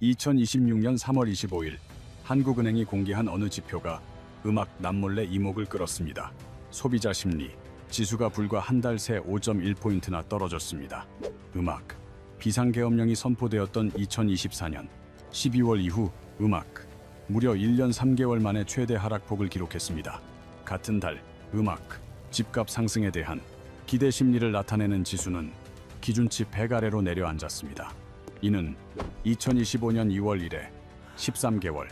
2026년 3월 25일 한국은행이 공개한 어느 지표가 음악 남몰래 이목을 끌었습니다. 소비자 심리 지수가 불과 한 달 새 5.1포인트나 떨어졌습니다. 음악 비상계엄령이 선포되었던 2024년 12월 이후 음악 무려 1년 3개월 만에 최대 하락폭을 기록했습니다. 같은 달 음악 집값 상승에 대한 기대 심리를 나타내는 지수는 기준치 100 아래로 내려앉았습니다. 이는 2025년 2월 이래 13개월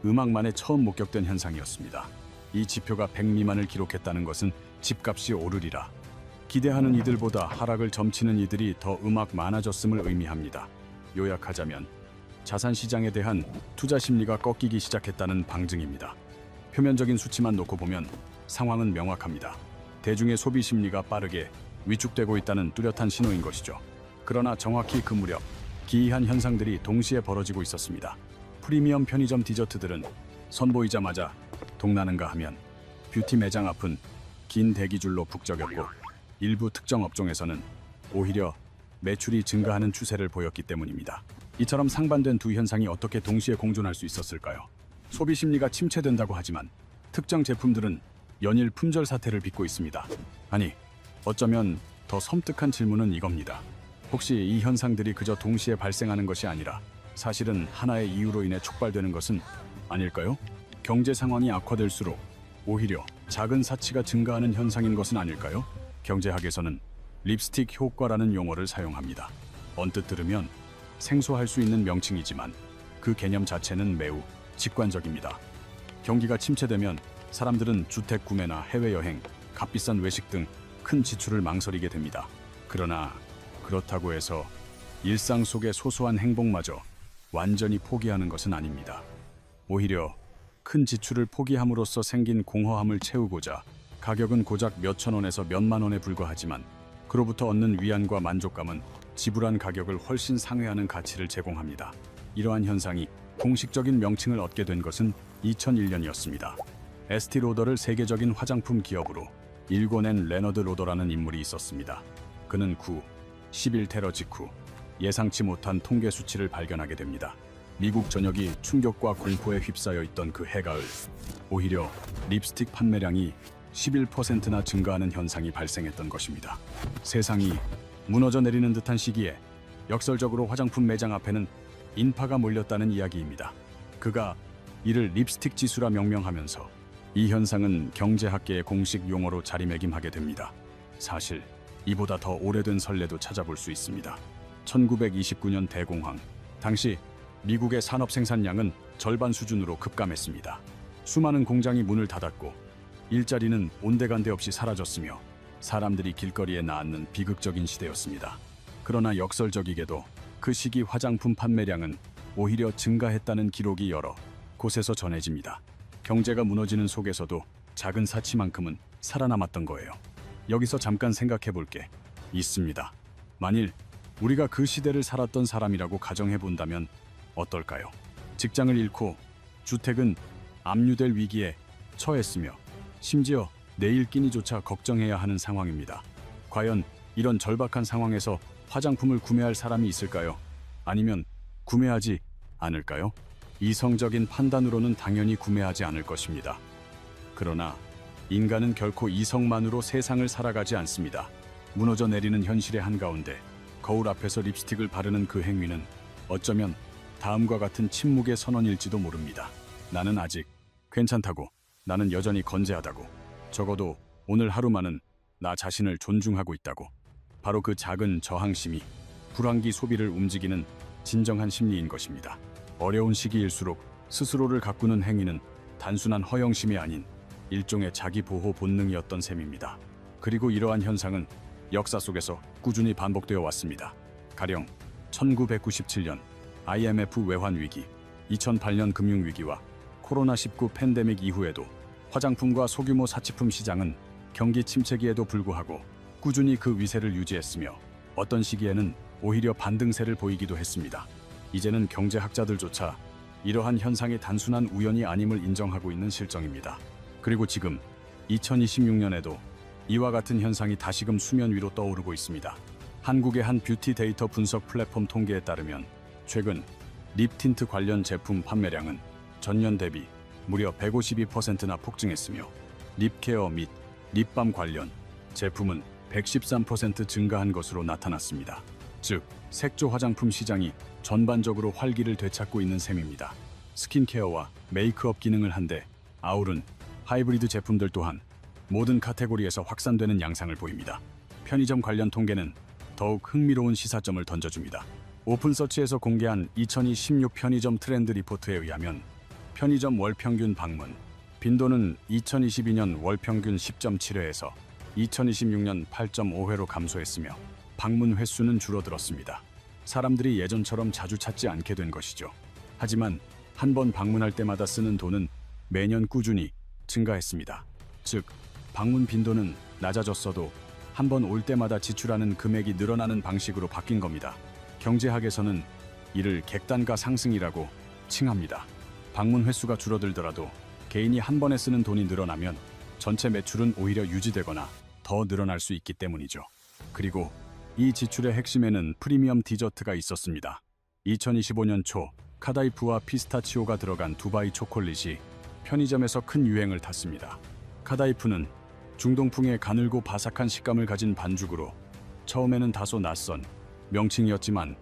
음악 만에 처음 목격된 현상이었습니다. 이 지표가 100 미만을 기록했다는 것은 집값이 오르리라 기대하는 이들보다 하락을 점치는 이들이 더 음악 많아졌음을 의미합니다. 요약하자면 자산 시장에 대한 투자 심리가 꺾이기 시작했다는 방증입니다. 표면적인 수치만 놓고 보면 상황은 명확합니다. 대중의 소비 심리가 빠르게 위축되고 있다는 뚜렷한 신호인 것이죠. 그러나 정확히 그 무렵 기이한 현상들이 동시에 벌어지고 있었습니다. 프리미엄 편의점 디저트들은 선보이자마자 동나는가 하면 뷰티 매장 앞은 긴 대기줄로 북적였고 일부 특정 업종에서는 오히려 매출이 증가하는 추세를 보였기 때문입니다. 이처럼 상반된 두 현상이 어떻게 동시에 공존할 수 있었을까요? 소비 심리가 침체된다고 하지만 특정 제품들은 연일 품절 사태를 빚고 있습니다. 아니, 어쩌면 더 섬뜩한 질문은 이겁니다. 혹시 이 현상들이 그저 동시에 발생하는 것이 아니라 사실은 하나의 이유로 인해 촉발되는 것은 아닐까요? 경제 상황이 악화될수록 오히려 작은 사치가 증가하는 현상인 것은 아닐까요? 경제학에서는 립스틱 효과라는 용어를 사용합니다. 언뜻 들으면 생소할 수 있는 명칭이지만 그 개념 자체는 매우 직관적입니다. 경기가 침체되면 사람들은 주택 구매나 해외여행, 값비싼 외식 등 큰 지출을 망설이게 됩니다. 그러나 그렇다고 해서 일상 속의 소소한 행복마저 완전히 포기하는 것은 아닙니다. 오히려 큰 지출을 포기함으로써 생긴 공허함을 채우고자 가격은 고작 몇천 원에서 몇만 원에 불과하지만 그로부터 얻는 위안과 만족감은 지불한 가격을 훨씬 상회하는 가치를 제공합니다. 이러한 현상이 공식적인 명칭을 얻게 된 것은 2001년이었습니다. 에스티 로더를 세계적인 화장품 기업으로 일궈낸 레너드 로더라는 인물이 있었습니다. 그는 11테러 직후 예상치 못한 통계 수치를 발견하게 됩니다. 미국 전역이 충격과 공포에 휩싸여 있던 그 해가을, 오히려 립스틱 판매량이 11%나 증가하는 현상이 발생했던 것입니다. 세상이 무너져 내리는 듯한 시기에 역설적으로 화장품 매장 앞에는 인파가 몰렸다는 이야기입니다. 그가 이를 립스틱 지수라 명명하면서 이 현상은 경제학계의 공식 용어로 자리매김하게 됩니다. 사실 이보다 더 오래된 선례도 찾아볼 수 있습니다. 1929년 대공황, 당시 미국의 산업 생산량은 절반 수준으로 급감했습니다. 수많은 공장이 문을 닫았고 일자리는 온데간데 없이 사라졌으며 사람들이 길거리에 나앉는 비극적인 시대였습니다. 그러나 역설적이게도 그 시기 화장품 판매량은 오히려 증가했다는 기록이 여러 곳에서 전해집니다. 경제가 무너지는 속에서도 작은 사치만큼은 살아남았던 거예요. 여기서 잠깐 생각해 볼 게 있습니다. 만일 우리가 그 시대를 살았던 사람이라고 가정해 본다면 어떨까요? 직장을 잃고 주택은 압류될 위기에 처했으며 심지어 내일 끼니조차 걱정해야 하는 상황입니다. 과연 이런 절박한 상황에서 화장품을 구매할 사람이 있을까요? 아니면 구매하지 않을까요? 이성적인 판단으로는 당연히 구매하지 않을 것입니다. 그러나 인간은 결코 이성만으로 세상을 살아가지 않습니다. 무너져 내리는 현실의 한가운데 거울 앞에서 립스틱을 바르는 그 행위는 어쩌면 다음과 같은 침묵의 선언일지도 모릅니다. 나는 아직 괜찮다고, 나는 여전히 건재하다고, 적어도 오늘 하루만은 나 자신을 존중하고 있다고. 바로 그 작은 저항심이 불황기 소비를 움직이는 진정한 심리인 것입니다. 어려운 시기일수록 스스로를 가꾸는 행위는 단순한 허영심이 아닌 일종의 자기보호 본능이었던 셈입니다. 그리고 이러한 현상은 역사 속에서 꾸준히 반복되어 왔습니다. 가령 1997년 IMF 외환위기, 2008년 금융위기와 코로나19 팬데믹 이후에도 화장품과 소규모 사치품 시장은 경기 침체기에도 불구하고 꾸준히 그 위세를 유지했으며 어떤 시기에는 오히려 반등세를 보이기도 했습니다. 이제는 경제학자들조차 이러한 현상이 단순한 우연이 아님을 인정하고 있는 실정입니다. 그리고 지금 2026년에도 이와 같은 현상이 다시금 수면 위로 떠오르고 있습니다. 한국의 한 뷰티 데이터 분석 플랫폼 통계에 따르면 최근 립 틴트 관련 제품 판매량은 전년 대비 무려 152%나 폭증했으며 립 케어 및 립밤 관련 제품은 113% 증가한 것으로 나타났습니다. 즉, 색조 화장품 시장이 전반적으로 활기를 되찾고 있는 셈입니다. 스킨케어와 메이크업 기능을 한데 아우른 하이브리드 제품들 또한 모든 카테고리에서 확산되는 양상을 보입니다. 편의점 관련 통계는 더욱 흥미로운 시사점을 던져줍니다. 오픈서치에서 공개한 2016 편의점 트렌드 리포트에 의하면 편의점 월평균 방문 빈도는 2022년 월평균 10.7회에서 2026년 8.5회로 감소했으며 방문 횟수는 줄어들었습니다. 사람들이 예전처럼 자주 찾지 않게 된 것이죠. 하지만 한 번 방문할 때마다 쓰는 돈은 매년 꾸준히 증가했습니다. 즉, 방문 빈도는 낮아졌어도 한 번 올 때마다 지출하는 금액이 늘어나는 방식으로 바뀐 겁니다. 경제학에서는 이를 객단가 상승이라고 칭합니다. 방문 횟수가 줄어들더라도 개인이 한 번에 쓰는 돈이 늘어나면 전체 매출은 오히려 유지되거나 더 늘어날 수 있기 때문이죠. 그리고 이 지출의 핵심에는 프리미엄 디저트가 있었습니다. 2025년 초 카다이프와 피스타치오가 들어간 두바이 초콜릿이 편의점에서 큰 유행을 탔습니다. 카다이프는 중동풍의 가늘고 바삭한 식감을 가진 반죽으로 처음에는 다소 낯선 명칭이었지만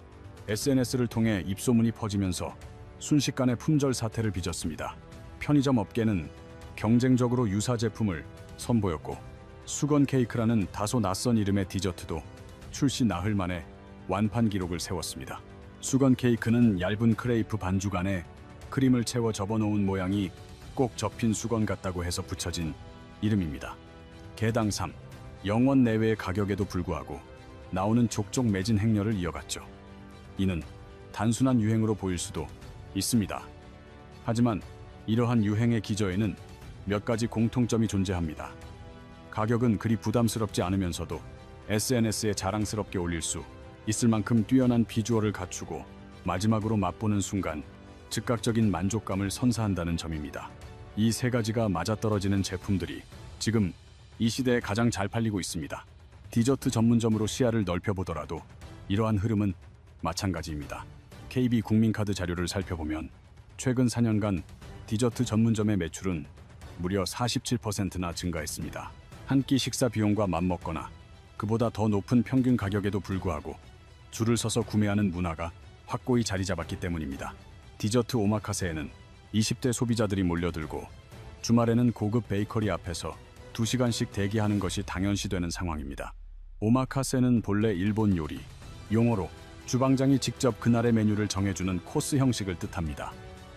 SNS를 통해 입소문이 퍼지면서 순식간에 품절 사태를 빚었습니다. 편의점 업계는 경쟁적으로 유사 제품을 선보였고 수건 케이크라는 다소 낯선 이름의 디저트도 출시 나흘 만에 완판 기록을 세웠습니다. 수건 케이크는 얇은 크레이프 반죽 안에 크림을 채워 접어놓은 모양이 꼭 접힌 수건 같다고 해서 붙여진 이름입니다. 개당 3,000원 내외의 가격에도 불구하고 나오는 족족 매진 행렬을 이어갔죠. 이는 단순한 유행으로 보일 수도 있습니다. 하지만 이러한 유행의 기저에는 몇 가지 공통점이 존재합니다. 가격은 그리 부담스럽지 않으면서도 SNS에 자랑스럽게 올릴 수 있을 만큼 뛰어난 비주얼을 갖추고 마지막으로 맛보는 순간 즉각적인 만족감을 선사한다는 점입니다. 이 세 가지가 맞아떨어지는 제품들이 지금 이 시대에 가장 잘 팔리고 있습니다. 디저트 전문점으로 시야를 넓혀보더라도 이러한 흐름은 마찬가지입니다. KB 국민카드 자료를 살펴보면 최근 4년간 디저트 전문점의 매출은 무려 47%나 증가했습니다. 한 끼 식사 비용과 맞먹거나 그보다 더 높은 평균 가격에도 불구하고 줄을 서서 구매하는 문화가 확고히 자리 잡았기 때문입니다. 디저트 오마카세에는 20대 소비자들이 몰려들고 주말에는 고급 베이커리 앞에서 2시간씩 대기하는 것이 당연시되는 상황입니다. 오마카세는 본래 일본 요리, 용어로 주방장이 직접 그날의 메뉴를 정해주는 코스 형식을 뜻합니다.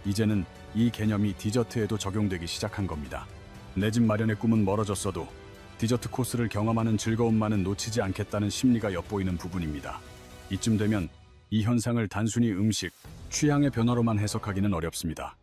이제는 이 개념이 디저트에도 적용되기 시작한 겁니다. 내 집 마련의 꿈은 멀어졌어도 디저트 코스를 경험하는 즐거움만은 놓치지 않겠다는 심리가 엿보이는 부분입니다. 이쯤 되면 이 현상을 단순히 음식, 취향의 변화로만 해석하기는 어렵습니다.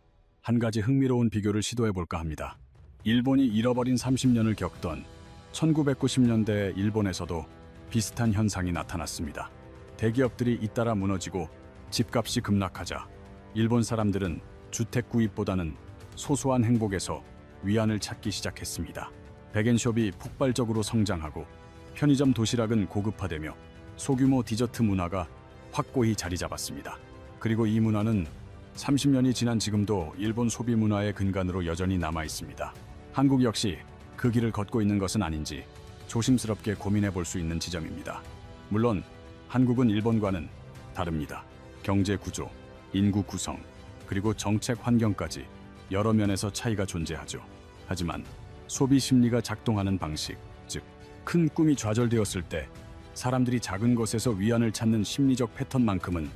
한 가지 흥미로운 비교를 시도해볼까 합니다. 일본이 잃어버린 30년을 겪던 1990년대 일본에서도 비슷한 현상이 나타났습니다. 대기업들이 잇따라 무너지고 집값이 급락하자 일본 사람들은 주택 구입보다는 소소한 행복에서 위안을 찾기 시작했습니다. 백앤숍이 폭발적으로 성장하고 편의점 도시락은 고급화되며 소규모 디저트 문화가 확고히 자리 잡았습니다. 그리고 이 문화는 30년이 지난 지금도 일본 소비 문화의 근간으로 여전히 남아 있습니다. 한국 역시 그 길을 걷고 있는 것은 아닌지 조심스럽게 고민해 볼 수 있는 지점입니다. 물론 한국은 일본과는 다릅니다. 경제 구조, 인구 구성, 그리고 정책 환경까지 여러 면에서 차이가 존재하죠. 하지만 소비 심리가 작동하는 방식, 즉 큰 꿈이 좌절되었을 때 사람들이 작은 것에서 위안을 찾는 심리적 패턴만큼은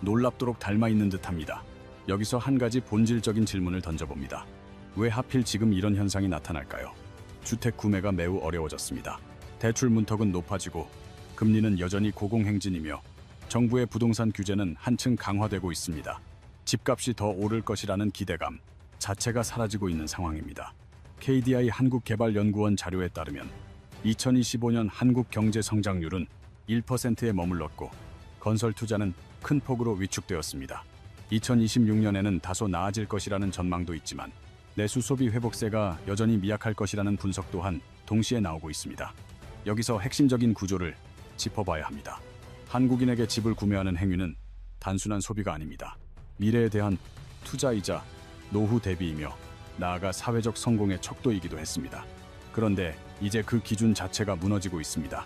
놀랍도록 닮아 있는 듯합니다. 여기서 한 가지 본질적인 질문을 던져봅니다. 왜 하필 지금 이런 현상이 나타날까요? 주택 구매가 매우 어려워졌습니다. 대출 문턱은 높아지고 금리는 여전히 고공행진이며 정부의 부동산 규제는 한층 강화되고 있습니다. 집값이 더 오를 것이라는 기대감 자체가 사라지고 있는 상황입니다. KDI 한국개발연구원 자료에 따르면 2025년 한국 경제 성장률은 1%에 머물렀고 건설 투자는 큰 폭으로 위축되었습니다. 2026년에는 다소 나아질 것이라는 전망도 있지만 내수 소비 회복세가 여전히 미약할 것이라는 분석 또한 동시에 나오고 있습니다. 여기서 핵심적인 구조를 짚어봐야 합니다. 한국인에게 집을 구매하는 행위는 단순한 소비가 아닙니다. 미래에 대한 투자이자 노후 대비이며 나아가 사회적 성공의 척도이기도 했습니다. 그런데 이제 그 기준 자체가 무너지고 있습니다.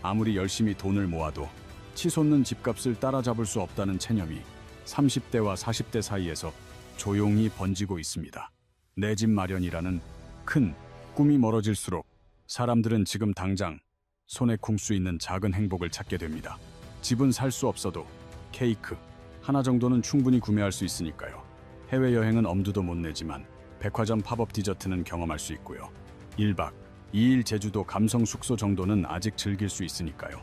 아무리 열심히 돈을 모아도 치솟는 집값을 따라잡을 수 없다는 체념이 30대와 40대 사이에서 조용히 번지고 있습니다. 내 집 마련이라는 큰 꿈이 멀어질수록 사람들은 지금 당장 손에 콩 수 있는 작은 행복을 찾게 됩니다. 집은 살 수 없어도 케이크 하나 정도는 충분히 구매할 수 있으니까요. 해외여행은 엄두도 못 내지만 백화점 팝업 디저트는 경험할 수 있고요. 1박 2일 제주도 감성 숙소 정도는 아직 즐길 수 있으니까요.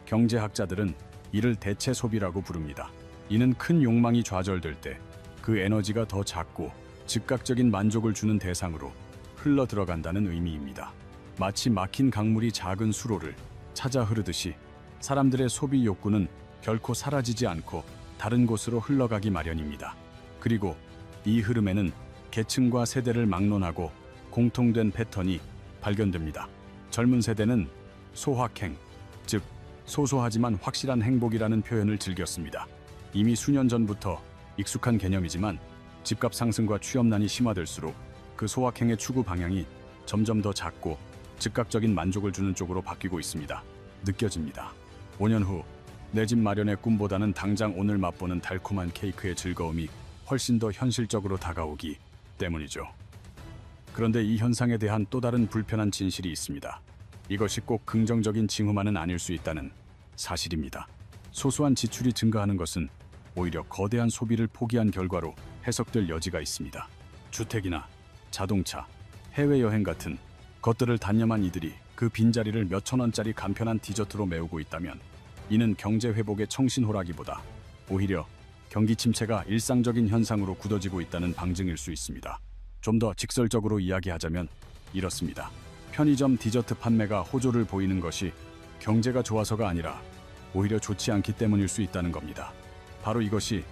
경제학자들은 이를 대체 소비라고 부릅니다. 이는 큰 욕망이 좌절될 때 그 에너지가 더 작고 즉각적인 만족을 주는 대상으로 흘러 들어간다는 의미입니다. 마치 막힌 강물이 작은 수로를 찾아 흐르듯이 사람들의 소비 욕구는 결코 사라지지 않고 다른 곳으로 흘러가기 마련입니다. 그리고 이 흐름에는 계층과 세대를 막론하고 공통된 패턴이 발견됩니다. 젊은 세대는 소확행, 즉 소소하지만 확실한 행복이라는 표현을 즐겼습니다. 이미 수년 전부터 익숙한 개념이지만 집값 상승과 취업난이 심화될수록 그 소확행의 추구 방향이 점점 더 작고 즉각적인 만족을 주는 쪽으로 바뀌고 있습니다. 느껴집니다. 5년 후 내 집 마련의 꿈보다는 당장 오늘 맛보는 달콤한 케이크의 즐거움이 훨씬 더 현실적으로 다가오기 때문이죠. 그런데 이 현상에 대한 또 다른 불편한 진실이 있습니다. 이것이 꼭 긍정적인 징후만은 아닐 수 있다는 사실입니다. 소소한 지출이 증가하는 것은 오히려 거대한 소비를 포기한 결과로 해석될 여지가 있습니다. 주택이나 자동차, 해외여행 같은 것들을 단념한 이들이 그 빈자리를 몇천 원짜리 간편한 디저트로 메우고 있다면 이는 경제 회복의 청신호라기보다 오히려 경기 침체가 일상적인 현상으로 굳어지고 있다는 방증일 수 있습니다. 좀 더 직설적으로 이야기하자면 이렇습니다. 편의점 디저트 판매가 호조를 보이는 것이 경제가 좋아서가 아니라 오히려 좋지 않기 때문일 수 있다는 겁니다. 바로 이것이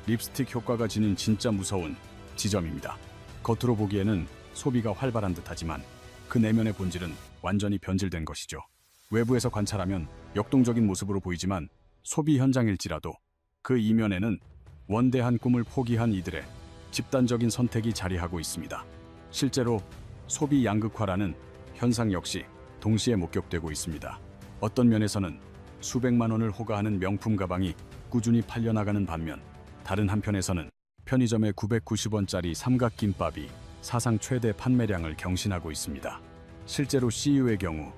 립스틱 효과가 지닌 진짜 무서운 지점입니다. 겉으로 보기에는 소비가 활발한 듯하지만 그 내면의 본질은 완전히 변질된 것이죠. 외부에서 관찰하면 역동적인 모습으로 보이지만 소비 현장일지라도 그 이면에는 원대한 꿈을 포기한 이들의 집단적인 선택이 자리하고 있습니다. 실제로 소비 양극화라는 현상 역시 동시에 목격되고 있습니다. 어떤 면에서는 수백만 원을 호가하는 명품 가방이 꾸준히 팔려나가는 반면 다른 한편에서는 편의점의 990원짜리 삼각김밥이 사상 최대 판매량을 경신하고 있습니다. 실제로 CU의 경우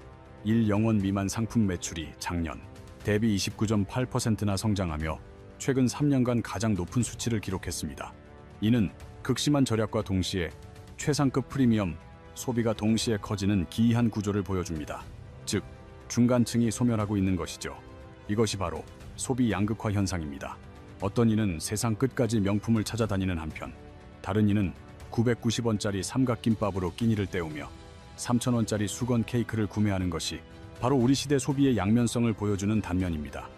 1영원 미만 상품 매출이 작년 대비 29.8%나 성장하며 최근 3년간 가장 높은 수치를 기록했습니다. 이는 극심한 절약과 동시에 최상급 프리미엄 소비가 동시에 커지는 기이한 구조를 보여줍니다. 즉, 중간층이 소멸하고 있는 것이죠. 이것이 바로 소비 양극화 현상입니다. 어떤 이는 세상 끝까지 명품을 찾아다니는 한편 다른 이는 990원짜리 삼각김밥으로 끼니를 때우며 3,000원짜리 수건 케이크를 구매하는 것이 바로 우리 시대 소비의 양면성을 보여주는 단면입니다.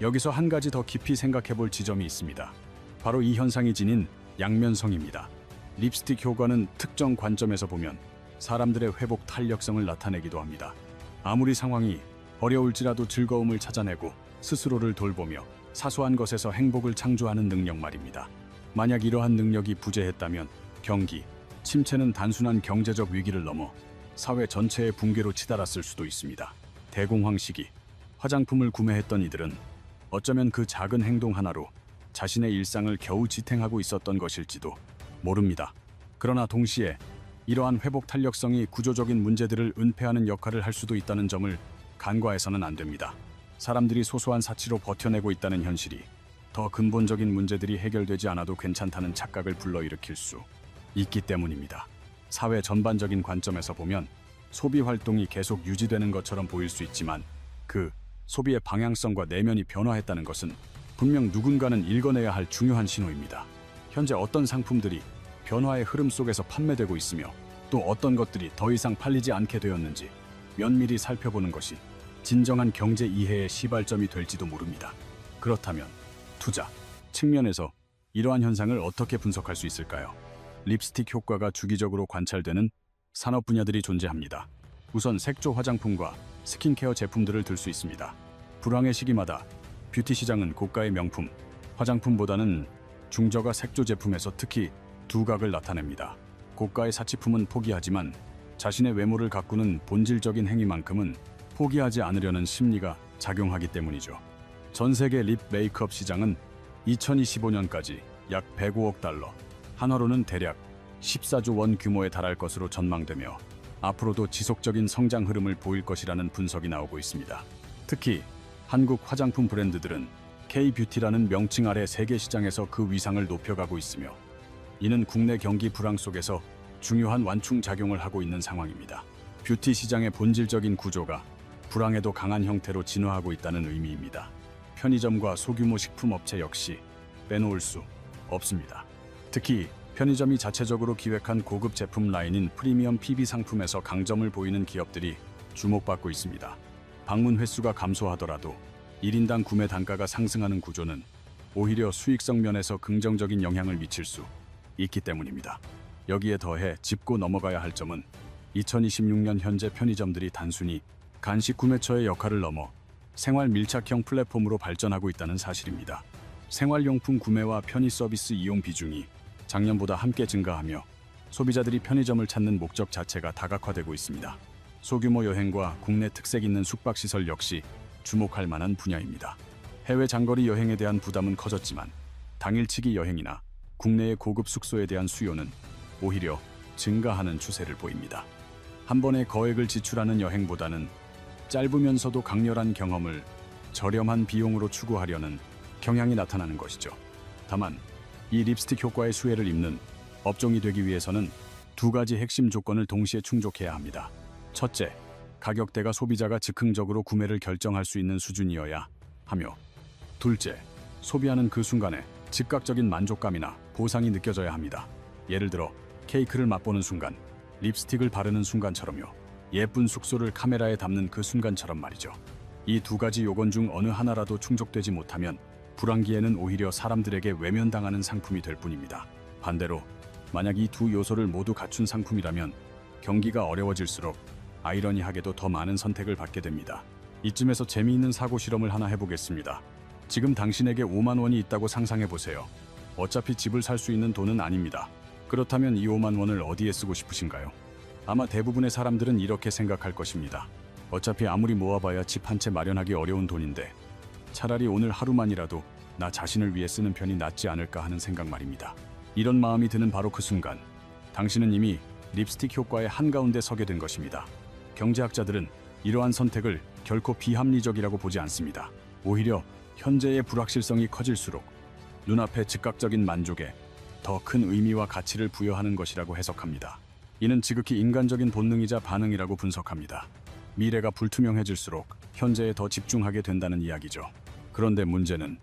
여기서 한 가지 더 깊이 생각해볼 지점이 있습니다. 바로 이 현상이 지닌 양면성입니다. 립스틱 효과는 특정 관점에서 보면 사람들의 회복 탄력성을 나타내기도 합니다. 아무리 상황이 어려울지라도 즐거움을 찾아내고 스스로를 돌보며 사소한 것에서 행복을 창조하는 능력 말입니다. 만약 이러한 능력이 부재했다면 경기, 침체는 단순한 경제적 위기를 넘어 사회 전체의 붕괴로 치달았을 수도 있습니다. 대공황 시기, 화장품을 구매했던 이들은 어쩌면 그 작은 행동 하나로 자신의 일상을 겨우 지탱하고 있었던 것일지도 모릅니다. 그러나 동시에 이러한 회복 탄력성이 구조적인 문제들을 은폐하는 역할을 할 수도 있다는 점을 간과해서는 안 됩니다. 사람들이 소소한 사치로 버텨내고 있다는 현실이 더 근본적인 문제들이 해결되지 않아도 괜찮다는 착각을 불러일으킬 수 있기 때문입니다. 사회 전반적인 관점에서 보면 소비 활동이 계속 유지되는 것처럼 보일 수 있지만 그 소비의 방향성과 내면이 변화했다는 것은 분명 누군가는 읽어내야 할 중요한 신호입니다. 현재 어떤 상품들이 변화의 흐름 속에서 판매되고 있으며 또 어떤 것들이 더 이상 팔리지 않게 되었는지 면밀히 살펴보는 것이 진정한 경제 이해의 시발점이 될지도 모릅니다. 그렇다면 투자 측면에서 이러한 현상을 어떻게 분석할 수 있을까요? 립스틱 효과가 주기적으로 관찰되는 산업 분야들이 존재합니다. 우선 색조 화장품과 스킨케어 제품들을 들 수 있습니다. 불황의 시기마다 뷰티 시장은 고가의 명품, 화장품보다는 중저가 색조 제품에서 특히 두각을 나타냅니다. 고가의 사치품은 포기하지만 자신의 외모를 가꾸는 본질적인 행위만큼은 포기하지 않으려는 심리가 작용하기 때문이죠. 전 세계 립 메이크업 시장은 2025년까지 약 105억 달러, 한화로는 대략 14조 원 규모에 달할 것으로 전망되며 앞으로도 지속적인 성장 흐름을 보일 것이라는 분석이 나오고 있습니다. 특히 한국 화장품 브랜드들은 K-뷰티라는 명칭 아래 세계 시장에서 그 위상을 높여가고 있으며 이는 국내 경기 불황 속에서 중요한 완충 작용을 하고 있는 상황입니다. 뷰티 시장의 본질적인 구조가 불황에도 강한 형태로 진화하고 있다는 의미입니다. 편의점과 소규모 식품업체 역시 빼놓을 수 없습니다. 특히 편의점이 자체적으로 기획한 고급 제품 라인인 프리미엄 PB 상품에서 강점을 보이는 기업들이 주목받고 있습니다. 방문 횟수가 감소하더라도 1인당 구매 단가가 상승하는 구조는 오히려 수익성 면에서 긍정적인 영향을 미칠 수 있기 때문입니다. 여기에 더해 짚고 넘어가야 할 점은 2026년 현재 편의점들이 단순히 간식 구매처의 역할을 넘어 생활 밀착형 플랫폼으로 발전하고 있다는 사실입니다. 생활용품 구매와 편의 서비스 이용 비중이 작년보다 함께 증가하며 소비자들이 편의점을 찾는 목적 자체가 다각화되고 있습니다. 소규모 여행과 국내 특색 있는 숙박시설 역시 주목할 만한 분야입니다. 해외 장거리 여행에 대한 부담은 커졌지만 당일치기 여행이나 국내의 고급 숙소에 대한 수요는 오히려 증가하는 추세를 보입니다. 한 번에 거액을 지출하는 여행보다는 짧으면서도 강렬한 경험을 저렴한 비용으로 추구하려는 경향이 나타나는 것이죠. 다만 이 립스틱 효과의 수혜를 입는 업종이 되기 위해서는 두 가지 핵심 조건을 동시에 충족해야 합니다. 첫째, 가격대가 소비자가 즉흥적으로 구매를 결정할 수 있는 수준이어야 하며, 둘째, 소비하는 그 순간에 즉각적인 만족감이나 보상이 느껴져야 합니다. 예를 들어 케이크를 맛보는 순간, 립스틱을 바르는 순간처럼요. 예쁜 숙소를 카메라에 담는 그 순간처럼 말이죠. 이 두 가지 요건 중 어느 하나라도 충족되지 못하면 불황기에는 오히려 사람들에게 외면당하는 상품이 될 뿐입니다. 반대로 만약 이 두 요소를 모두 갖춘 상품이라면 경기가 어려워질수록 아이러니하게도 더 많은 선택을 받게 됩니다. 이쯤에서 재미있는 사고 실험을 하나 해보겠습니다. 지금 당신에게 5만 원이 있다고 상상해보세요. 어차피 집을 살 수 있는 돈은 아닙니다. 그렇다면 이 5만 원을 어디에 쓰고 싶으신가요? 아마 대부분의 사람들은 이렇게 생각할 것입니다. 어차피 아무리 모아봐야 집 한 채 마련하기 어려운 돈인데 차라리 오늘 하루만이라도 나 자신을 위해 쓰는 편이 낫지 않을까 하는 생각 말입니다. 이런 마음이 드는 바로 그 순간 당신은 이미 립스틱 효과의 한가운데 서게 된 것입니다. 경제학자들은 이러한 선택을 결코 비합리적이라고 보지 않습니다. 오히려 현재의 불확실성이 커질수록 눈앞의 즉각적인 만족에 더 큰 의미와 가치를 부여하는 것이라고 해석합니다. 이는 지극히 인간적인 본능이자 반응이라고 분석합니다. 미래가 불투명해질수록 현재에 더 집중하게 된다는 이야기죠. 그런데 문제는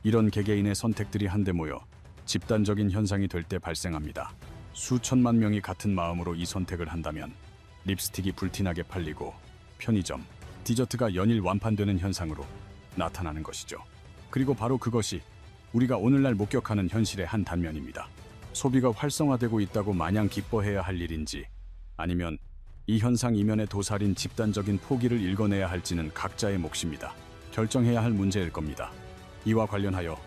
이런 개개인의 선택들이 한데 모여 집단적인 현상이 될 때 발생합니다. 수천만 명이 같은 마음으로 이 선택을 한다면 립스틱이 불티나게 팔리고 편의점, 디저트가 연일 완판되는 현상으로 나타나는 것이죠. 그리고 바로 그것이 우리가 오늘날 목격하는 현실의 한 단면입니다. 소비가 활성화되고 있다고 마냥 기뻐해야 할 일인지 아니면 이 현상 이면에 도사린 집단적인 포기를 읽어내야 할지는 각자의 몫입니다. 결정해야 할 문제일 겁니다. 이와 관련하여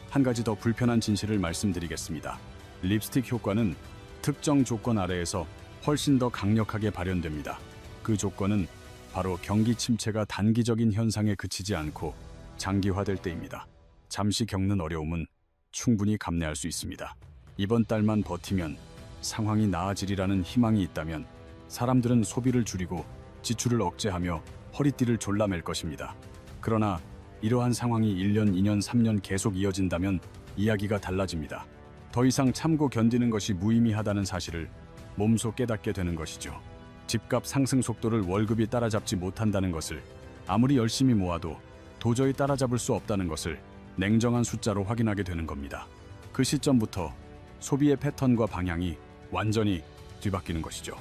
한 가지 더 불편한 진실을 말씀드리겠습니다. 립스틱 효과는 특정 조건 아래에서 훨씬 더 강력하게 발현됩니다. 그 조건은 바로 경기 침체가 단기적인 현상에 그치지 않고 장기화될 때입니다. 잠시 겪는 어려움은 충분히 감내할 수 있습니다. 이번 달만 버티면 상황이 나아지리라는 희망이 있다면 사람들은 소비를 줄이고 지출을 억제하며 허리띠를 졸라맬 것입니다. 그러나 이러한 상황이 1년, 2년, 3년 계속 이어진다면 이야기가 달라집니다. 더 이상 참고 견디는 것이 무의미하다는 사실을 몸소 깨닫게 되는 것이죠. 집값 상승 속도를 월급이 따라잡지 못한다는 것을, 아무리 열심히 모아도 도저히 따라잡을 수 없다는 것을 냉정한 숫자로 확인하게 되는 겁니다. 그 시점부터 소비의 패턴과 방향이 완전히 뒤바뀌는 것이죠.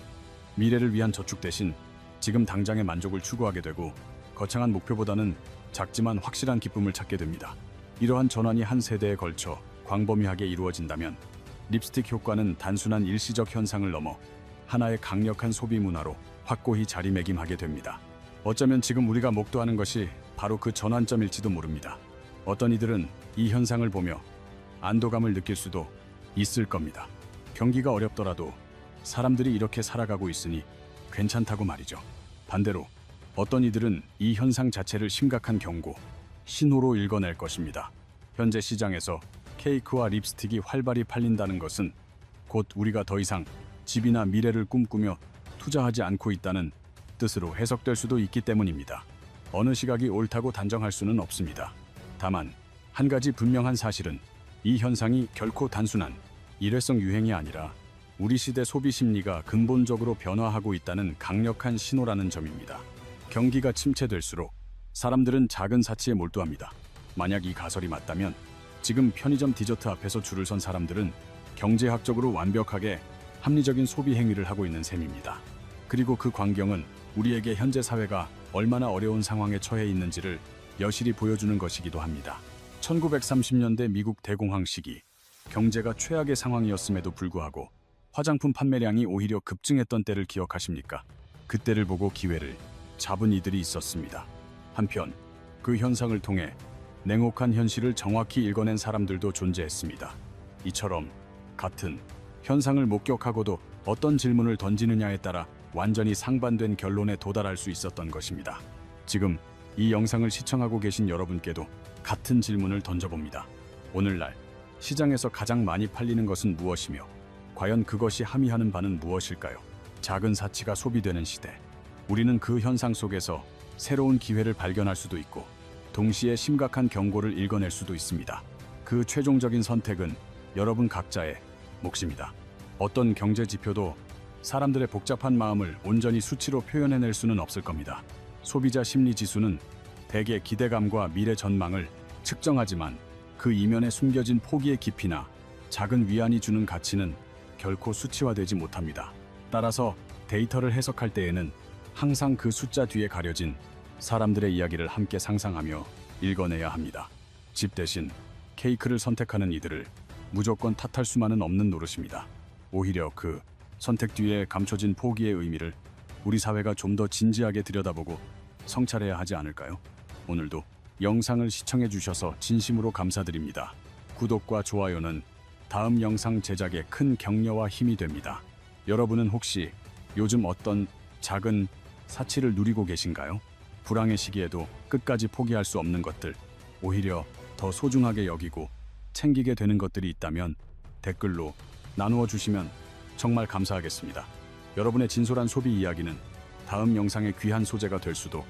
미래를 위한 저축 대신 지금 당장의 만족을 추구하게 되고 거창한 목표보다는 작지만 확실한 기쁨을 찾게 됩니다. 이러한 전환이 한 세대에 걸쳐 광범위하게 이루어진다면 립스틱 효과는 단순한 일시적 현상을 넘어 하나의 강력한 소비 문화로 확고히 자리매김하게 됩니다. 어쩌면 지금 우리가 목도하는 것이 바로 그 전환점일지도 모릅니다. 어떤 이들은 이 현상을 보며 안도감을 느낄 수도 있을 겁니다. 경기가 어렵더라도 사람들이 이렇게 살아가고 있으니 괜찮다고 말이죠. 반대로 어떤 이들은 이 현상 자체를 심각한 경고, 신호로 읽어낼 것입니다. 현재 시장에서 케이크와 립스틱이 활발히 팔린다는 것은 곧 우리가 더 이상 집이나 미래를 꿈꾸며 투자하지 않고 있다는 뜻으로 해석될 수도 있기 때문입니다. 어느 시각이 옳다고 단정할 수는 없습니다. 다만 한 가지 분명한 사실은 이 현상이 결코 단순한 일회성 유행이 아니라 우리 시대 소비 심리가 근본적으로 변화하고 있다는 강력한 신호라는 점입니다. 경기가 침체될수록 사람들은 작은 사치에 몰두합니다. 만약 이 가설이 맞다면 지금 편의점 디저트 앞에서 줄을 선 사람들은 경제학적으로 완벽하게 합리적인 소비 행위를 하고 있는 셈입니다. 그리고 그 광경은 우리에게 현재 사회가 얼마나 어려운 상황에 처해 있는지를 여실히 보여주는 것이기도 합니다. 1930년대 미국 대공황 시기, 경제가 최악의 상황이었음에도 불구하고 화장품 판매량이 오히려 급증했던 때를 기억하십니까? 그때를 보고 기회를 잡은 이들이 있었습니다. 한편 그 현상을 통해 냉혹한 현실을 정확히 읽어낸 사람들도 존재했습니다. 이처럼 같은 현상을 목격하고도 어떤 질문을 던지느냐에 따라 완전히 상반된 결론에 도달할 수 있었던 것입니다. 지금 이 영상을 시청하고 계신 여러분께도 같은 질문을 던져봅니다. 오늘날 시장에서 가장 많이 팔리는 것은 무엇이며 과연 그것이 함의하는 바는 무엇일까요? 작은 사치가 소비되는 시대, 우리는 그 현상 속에서 새로운 기회를 발견할 수도 있고 동시에 심각한 경고를 읽어낼 수도 있습니다. 그 최종적인 선택은 여러분 각자의 몫입니다. 어떤 경제 지표도 사람들의 복잡한 마음을 온전히 수치로 표현해낼 수는 없을 겁니다. 소비자 심리 지수는 대개 기대감과 미래 전망을 측정하지만 그 이면에 숨겨진 포기의 깊이나 작은 위안이 주는 가치는 결코 수치화되지 못합니다. 따라서 데이터를 해석할 때에는 항상 그 숫자 뒤에 가려진 사람들의 이야기를 함께 상상하며 읽어내야 합니다. 집 대신 케이크를 선택하는 이들을 무조건 탓할 수만은 없는 노릇입니다. 오히려 그 선택 뒤에 감춰진 포기의 의미를 우리 사회가 좀 더 진지하게 들여다보고 성찰해야 하지 않을까요? 오늘도 영상을 시청해 주셔서 진심으로 감사드립니다. 구독과 좋아요는 다음 영상 제작에 큰 격려와 힘이 됩니다. 여러분은 혹시 요즘 어떤 작은 사치를 누리고 계신가요? 불황의 시기에도 끝까지 포기할 수 없는 것들, 오히려 더 소중하게 여기고 챙기게 되는 것들이 있다면 댓글로 나누어 주시면 정말 감사하겠습니다. 여러분의 진솔한 소비 이야기는 다음 영상의 귀한 소재가 될 수도